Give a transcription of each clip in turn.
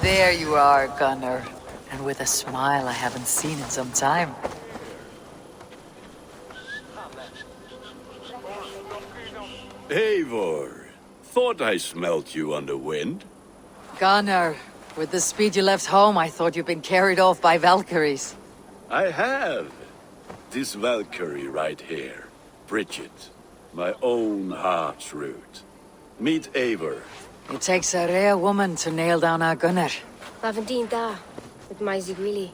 There you are, Gunnar. And with a smile I haven't seen in some time. Eivor, thought I smelt you on the wind. Gunnar, with the speed you left home, I thought you'd been carried off by Valkyries. I have. This Valkyrie right here. Bridget. My own heart's root. Meet Eivor. It takes a rare woman to nail down our Gunnar. Lavendine da, with my Zigwili.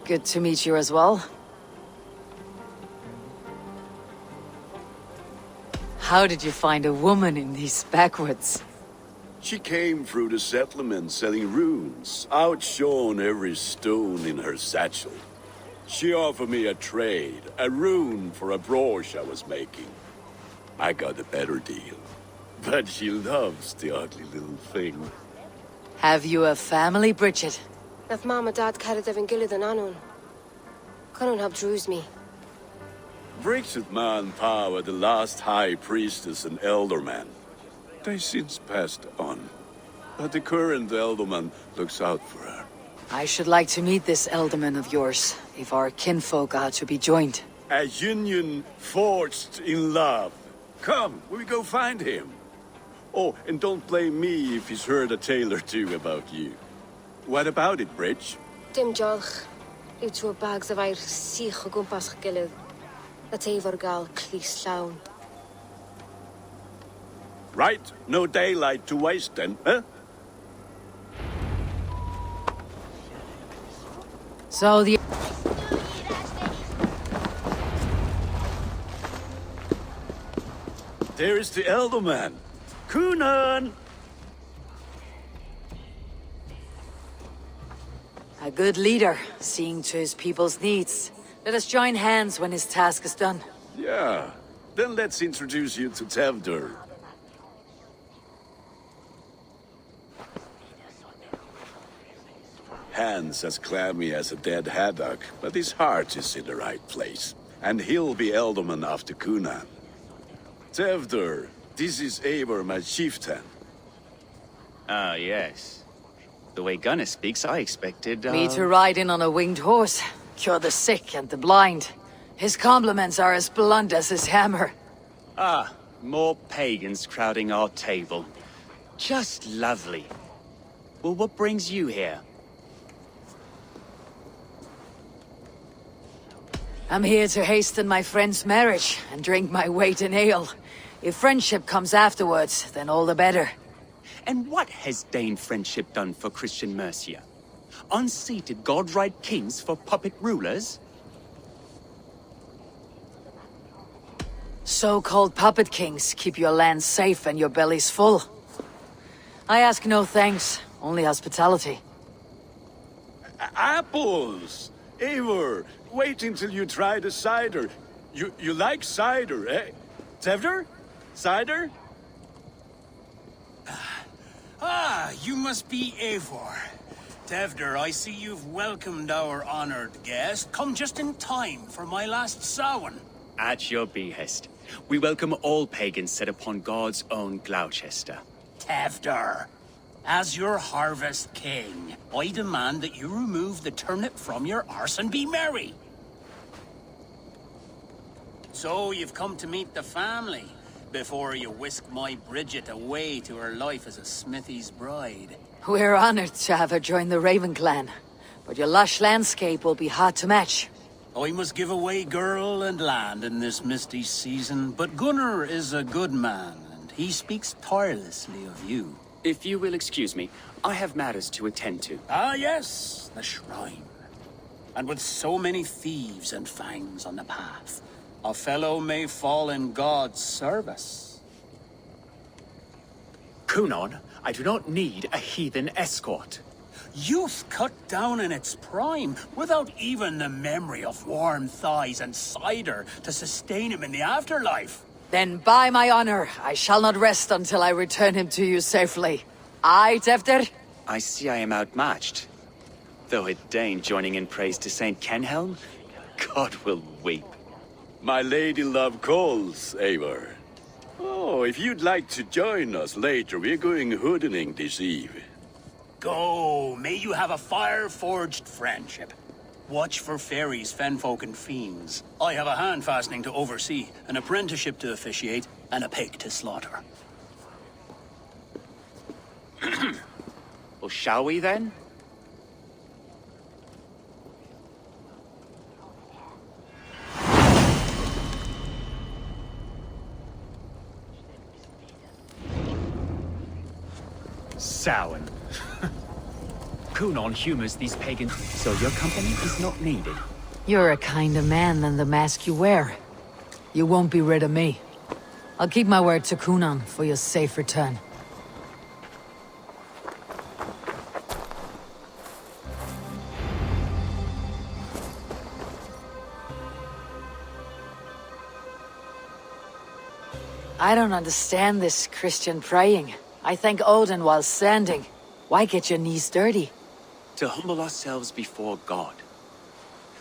Good to meet you as well. How did you find a woman in these backwoods? She came through the settlement selling runes, outshone every stone in her satchel. She offered me a trade, a rune for a brooch I was making. I got a better deal. But she loves the ugly little thing. Have you a family, Bridget? Naf mama dad carried evan gilid an anun. Cannon have drews me. Bridget man Pa were the last high priestess and elderman. They since passed on. But the current elderman looks out for her. I should like to meet this elderman of yours, if our kinfolk are to be joined. A union forged in love. Come, we go find him. Oh, and don't blame me if he's heard a tale or two about you. What about it, Bridge? Dim jolch. Liw trwy bags of air sich o gwmpas gilid. That Eivor gal clis llawn. Right, no daylight to waste then, huh? So the... There is the elderman. Kunan! A good leader, seeing to his people's needs. Let us join hands when his task is done. Yeah, then let's introduce you to Tevdur. Hands as clammy as a dead haddock, but his heart is in the right place. And he'll be elderman after Kunan. Tevdur, this is Eivor, my chieftain. Ah, yes. The way Gunnar speaks, I expected, Me to ride in on a winged horse, cure the sick and the blind. His compliments are as blunt as his hammer. Ah, more pagans crowding our table. Just lovely. Well, what brings you here? I'm here to hasten my friend's marriage and drink my weight in ale. If friendship comes afterwards, then all the better. And what has Dane friendship done for Christian Mercia? Unseated godright kings for puppet rulers? So-called puppet kings keep your lands safe and your bellies full. I ask no thanks, only hospitality. Apples! Eivor, wait until you try the cider. You like cider, eh? Tevdur? Cider? Ah, you must be Eivor. Tevdur, I see you've welcomed our honored guest. Come just in time for my last Samhain. At your behest. We welcome all pagans set upon God's own Gloucester. Tevdur, as your harvest king, I demand that you remove the turnip from your arse and be merry. So you've come to meet the family, before you whisk my Bridget away to her life as a smithy's bride. We're honored to have her join the Raven clan, but your lush landscape will be hard to match. I must give away girl and land in this misty season, but Gunnar is a good man, and he speaks tirelessly of you. If you will excuse me, I have matters to attend to. Ah yes, the shrine. And with so many thieves and fangs on the path, a fellow may fall in God's service. Kunan, I do not need a heathen escort. Youth cut down in its prime, without even the memory of warm thighs and cider to sustain him in the afterlife. Then by my honor, I shall not rest until I return him to you safely. Aye, Tevdur? I see I am outmatched. Though a Dane joining in praise to Saint Kenhelm, God will weep. My lady love calls, Eivor. Oh, if you'd like to join us later, we're going hoodening this eve. Go, may you have a fire-forged friendship. Watch for fairies, fenfolk, and fiends. I have a hand fastening to oversee, an apprenticeship to officiate, and a pig to slaughter. Well, shall we then? Samhain. Cunon humors these pagans, so your company is not needed. You're a kinder man than the mask you wear. You won't be rid of me. I'll keep my word to Cunon for your safe return. I don't understand this Christian praying. I thank Odin while standing. Why get your knees dirty? To humble ourselves before God.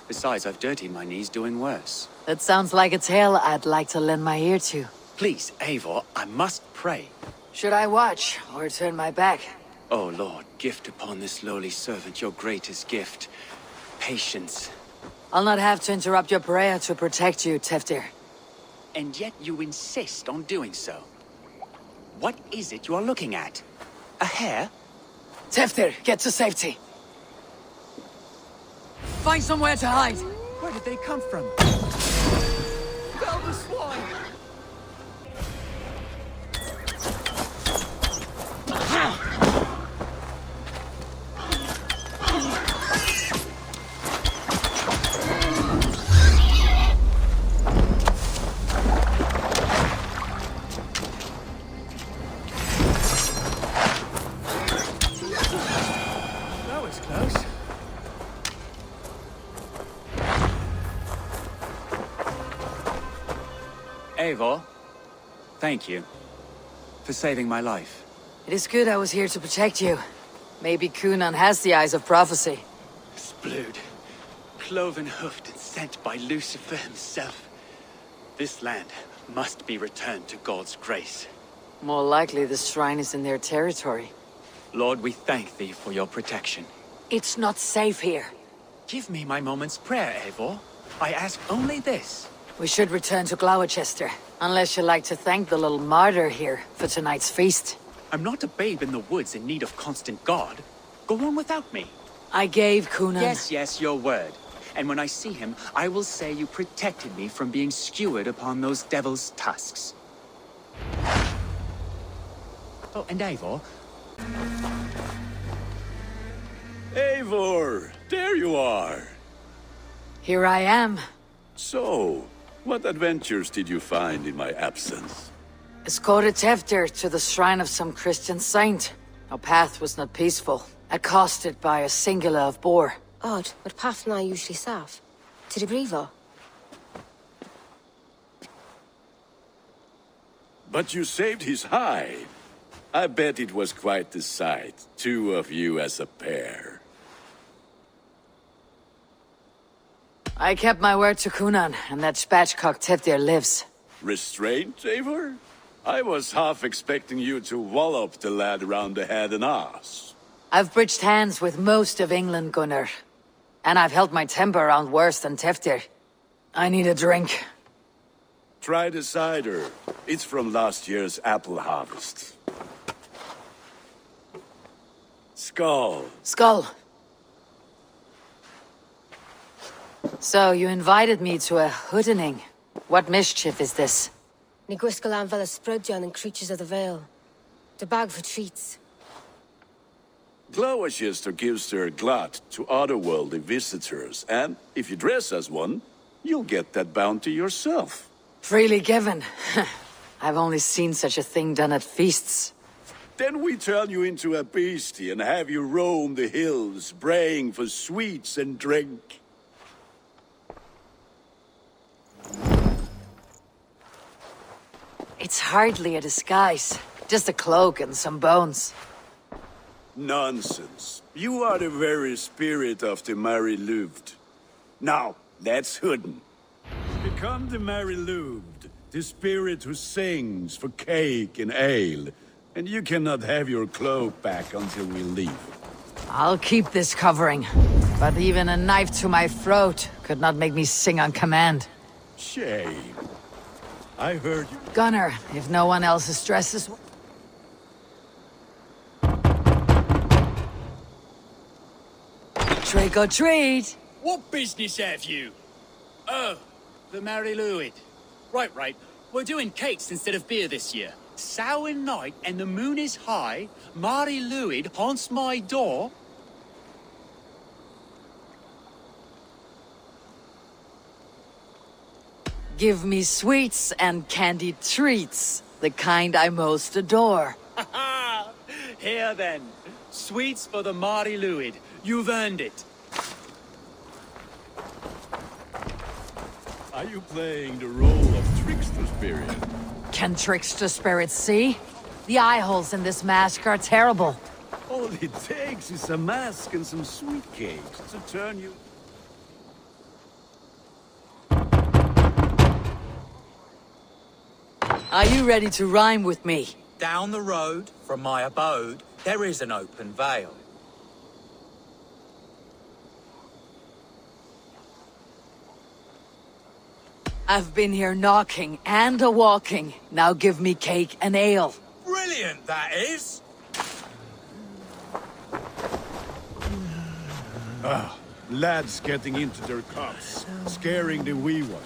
Besides, I've dirtied my knees doing worse. That sounds like a tale I'd like to lend my ear to. Please, Eivor, I must pray. Should I watch, or turn my back? Oh Lord, gift upon this lowly servant your greatest gift. Patience. I'll not have to interrupt your prayer to protect you, Teftir. And yet you insist on doing so. What is it you are looking at? A hare? Teftir, get to safety. Find somewhere to hide. Where did they come from? Fell the swine! That was close. Eivor, thank you for saving my life. It is good I was here to protect you. Maybe Cunon has the eyes of prophecy. Splued, cloven-hoofed and sent by Lucifer himself. This land must be returned to God's grace. More likely the shrine is in their territory. Lord, we thank thee for your protection. It's not safe here. Give me my moment's prayer, Eivor. I ask only this. We should return to Gloucester, unless you'd like to thank the little martyr here for tonight's feast. I'm not a babe in the woods in need of constant guard. Go on without me. I gave Cunon... Yes, your word. And when I see him, I will say you protected me from being skewered upon those devil's tusks. Oh, and Eivor? Eivor, there you are. Here I am. So, what adventures did you find in my absence? Escorted Teftir to the shrine of some Christian saint. Our path was not peaceful, accosted by a singular of boar. Odd, but path na usually safe. To the Brevo. But you saved his hide. I bet it was quite the sight, two of you as a pair. I kept my word to Cunon, and that spatchcock Teftir lives. Restraint, Eivor? I was half expecting you to wallop the lad around the head and ass. I've bridged hands with most of England, Gunnar. And I've held my temper around worse than Teftir. I need a drink. Try the cider. It's from last year's apple harvest. Skull. Skull. So, you invited me to a hoodening. What mischief is this? Ni gwisgalan fel ysbrydion and creatures of the Vale. The bag for treats. Gloucester gives their glut to otherworldly visitors, and if you dress as one, you'll get that bounty yourself. Freely given. I've only seen such a thing done at feasts. Then we turn you into a beastie and have you roam the hills, braying for sweets and drink. It's hardly a disguise. Just a cloak and some bones. Nonsense. You are the very spirit of the Mary-Louved. Now, let's hooden. Become the Mary-Louved, The spirit who sings for cake and ale. And you cannot have your cloak back until we leave. I'll keep this covering. But even a knife to my throat could not make me sing on command. Shame. I heard you. Gunnar, if no one else stresses... Trick or treat! What business have you? Oh, the Mary Lwyd. Right. We're doing cakes instead of beer this year. Samhain night and the moon is high. Mary Lwyd haunts my door. Give me sweets and candied treats, the kind I most adore. Here then, sweets for the Mary Lwyd. You've earned it. Are you playing the role of trickster spirit? Can trickster spirits see? The eye holes in this mask are terrible. All it takes is a mask and some sweet cakes to turn you... Are you ready to rhyme with me? Down the road from my abode, there is an open vale. I've been here knocking and a-walking. Now give me cake and ale. Brilliant, that is! Lads getting into their cups, scaring the wee ones.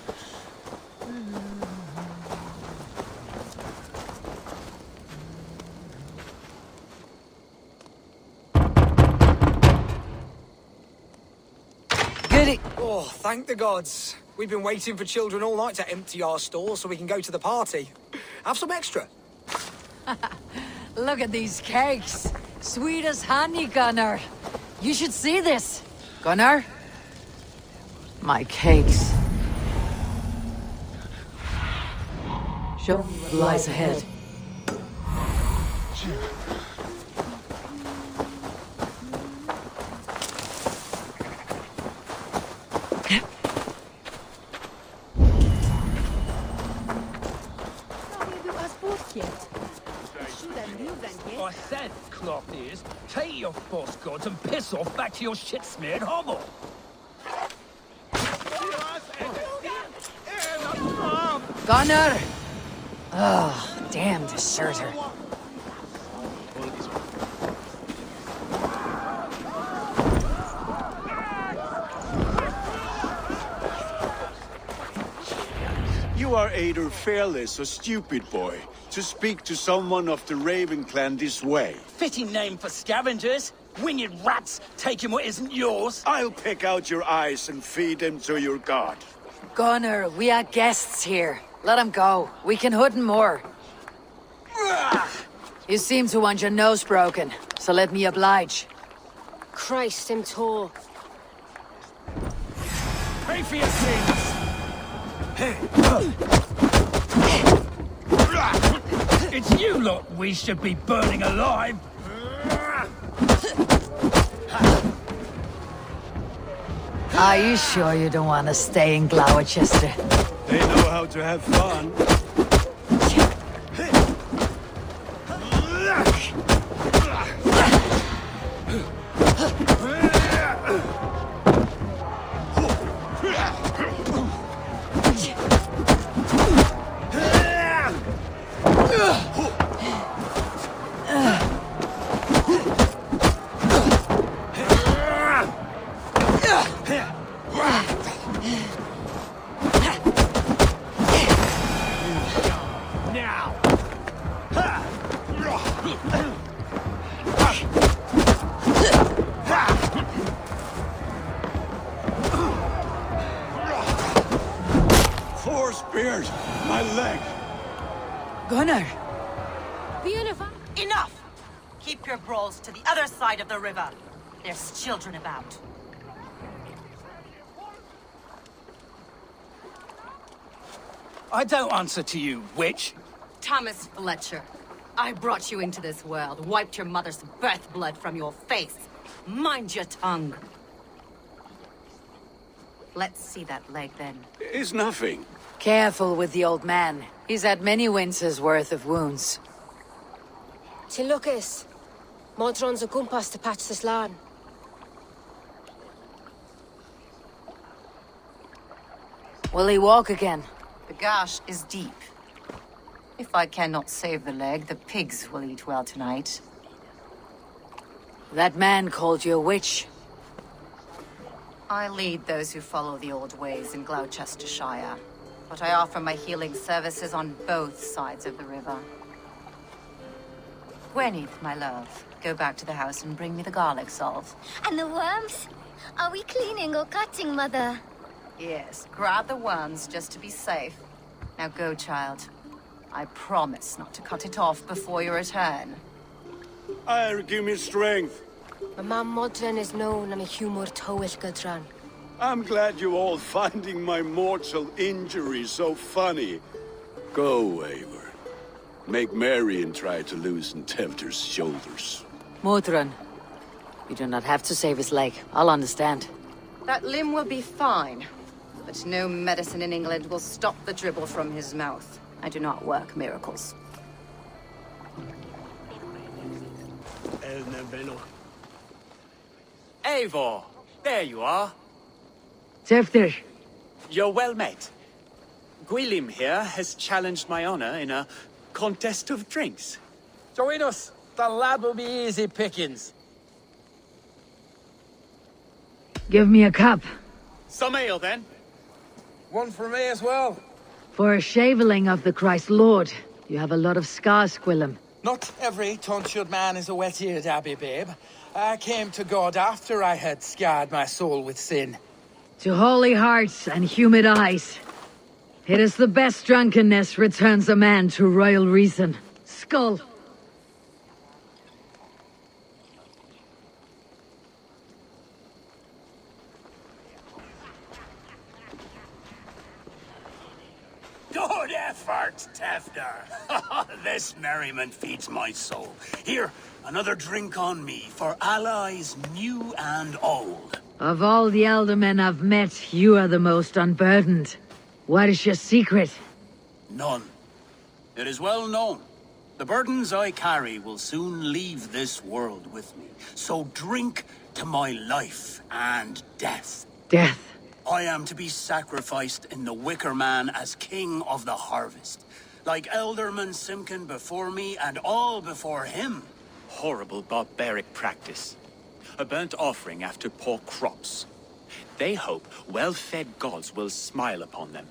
Goody. Oh, thank the gods. We've been waiting for children all night to empty our store so we can go to the party. Have some extra. Look at these cakes. Sweet as honey, Gunnar. You should see this. Gunnar? My cakes. Show me what lies ahead. I said, cloth ears, take your false gods and piss off back to your shit-smeared hovel. Gunnar! Oh, damn deserter. You are either fearless or stupid, boy, to speak to someone of the Raven clan this way. Fitting name for scavengers. Winged rats taking what isn't yours. I'll pick out your eyes and feed them to your god. Gunnar, we are guests here. Let him go. We can hood him more. You seem to want your nose broken, so let me oblige. Christ, him tall. Pray for your sins. It's you lot we should be burning alive. Are you sure you don't want to stay in Gloucester? They know how to have fun. Four spears! My leg! Gunnar! Enough! Keep your brawls to the other side of the river. There's children about. I don't answer to you, witch. Thomas Fletcher, I brought you into this world, wiped your mother's birth blood from your face. Mind your tongue. Let's see that leg, then. It's nothing. Careful with the old man. He's had many winters' worth of wounds. Till Lucas. Modron's a gumpas to patch this land. Will he walk again? The gash is deep. If I cannot save the leg, the pigs will eat well tonight. That man called you a witch. I lead those who follow the old ways in Gloucestershire, but I offer my healing services on both sides of the river. Gwyneth, my love, go back to the house and bring me the garlic salt. And the worms? Are we cleaning or cutting, Mother? Yes, grab the worms just to be safe. Now go, child. I promise not to cut it off before your return. Give me strength. My mam Modron is known am a humor towel gadran. I'm glad you all finding my mortal injury so funny. Go, Eivor. Make merry and try to loosen Tevder's shoulders. Modron, you do not have to save his leg. I'll understand. That limb will be fine, but no medicine in England will stop the dribble from his mouth. I do not work miracles. Eivor, there you are. Tevder. You're well met. Gwilym here has challenged my honor in a contest of drinks. Join us. The lad will be easy pickings. Give me a cup. Some ale, then. One for me as well. For a shaveling of the Christ Lord. You have a lot of scars, Gwilym. Not every tonsured man is a wet-eared abbey, babe. I came to God after I had scarred my soul with sin. To holy hearts and humid eyes. It is the best drunkenness returns a man to royal reason. Skull. Good effort, Tevder. This merriment feeds my soul. Here, another drink on me for allies new and old. Of all the aldermen I've met, you are the most unburdened. What is your secret? None. It is well known. The burdens I carry will soon leave this world with me. So drink to my life and death. Death. I am to be sacrificed in the Wicker Man as king of the harvest. Like Elderman Simkin before me and all before him. Horrible barbaric practice. A burnt offering after poor crops. They hope well-fed gods will smile upon them.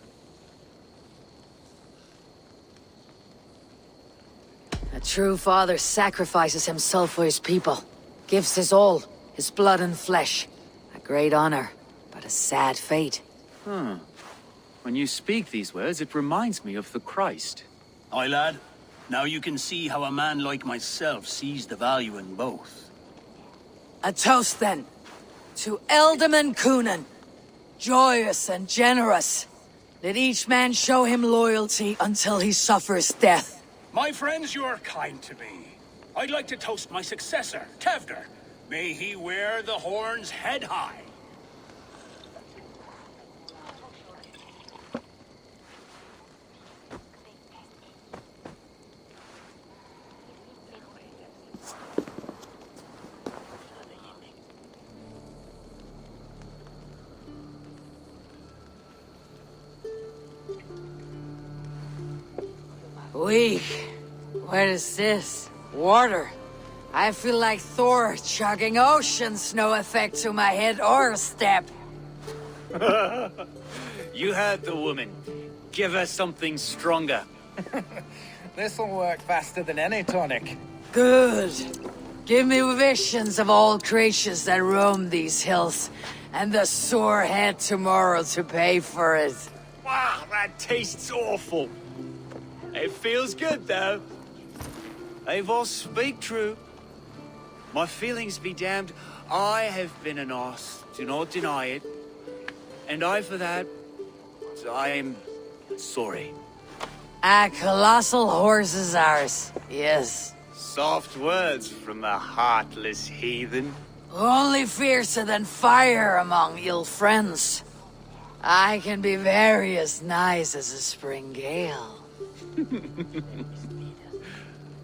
A true father sacrifices himself for his people. Gives his all, his blood and flesh. A great honor, but a sad fate. When you speak these words, it reminds me of the Christ. Aye, lad. Now you can see how a man like myself sees the value in both. A toast, then. To Elderman Coonan. Joyous and generous. Let each man show him loyalty until he suffers death. My friends, you are kind to me. I'd like to toast my successor, Tevder. May he wear the horns head high. Weak. What is this? Water. I feel like Thor chugging oceans. No effect to my head or step. You heard the woman. Give her something stronger. This'll work faster than any tonic. Good. Give me visions of all creatures that roam these hills, and the sore head tomorrow to pay for it. Wow, that tastes awful. It feels good, though. Eivor, speak true. My feelings be damned. I have been an arse. Do not deny it. And I, for that, I am sorry. A colossal horse is ours. Yes. Soft words from the heartless heathen. Only fiercer than fire among ill friends. I can be very as nice as a spring gale.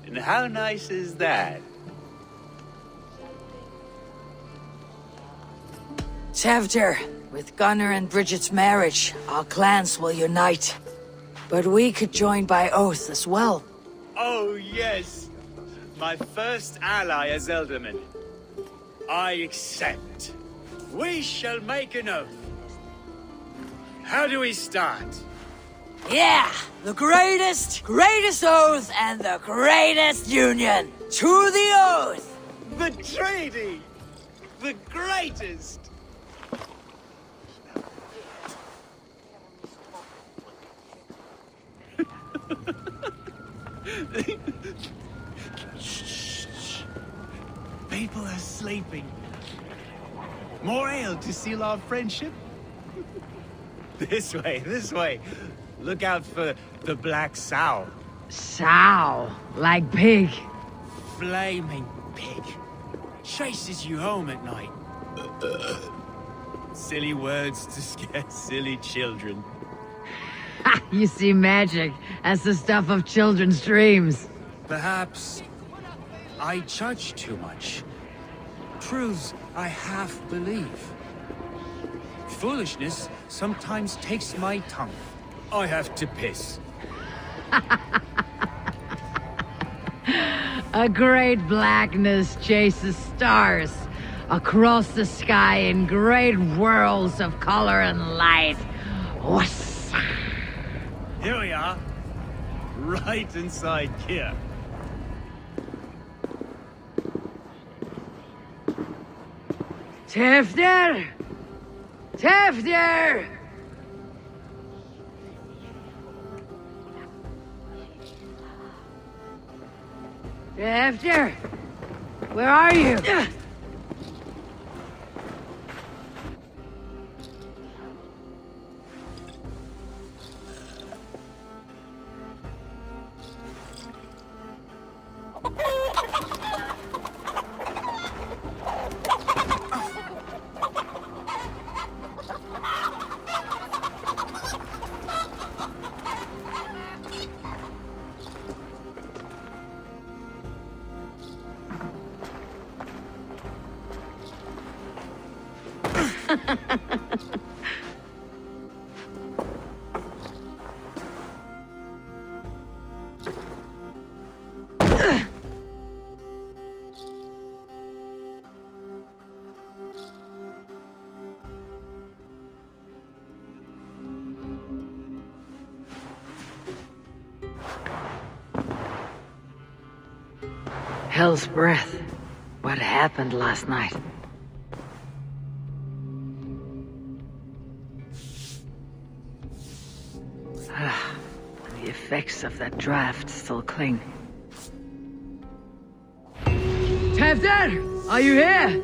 And how nice is that? Tevdir, with Gunnar and Bridget's marriage, our clans will unite. But we could join by oath as well. Oh, yes. My first ally as Elderman. I accept. We shall make an oath. How do we start? Yeah! The greatest oath and the greatest union! To the oath! The treaty! The greatest! Shh. People are sleeping. More ale to seal our friendship? This way. Look out for the black sow. Sow, like pig. Flaming pig. Chases you home at night. Silly words to scare silly children. You see magic as the stuff of children's dreams. Perhaps I judge too much. Truths I half believe. Foolishness sometimes takes my tongue. I have to piss. A great blackness chases stars across the sky in great whirls of color and light. Whoosh. Here we are. Right inside here. Tevdir! Tevdir! Tevdir! Where are you? Hell's breath. What happened last night? The effects of that draft still cling. Tevdir! Are you here?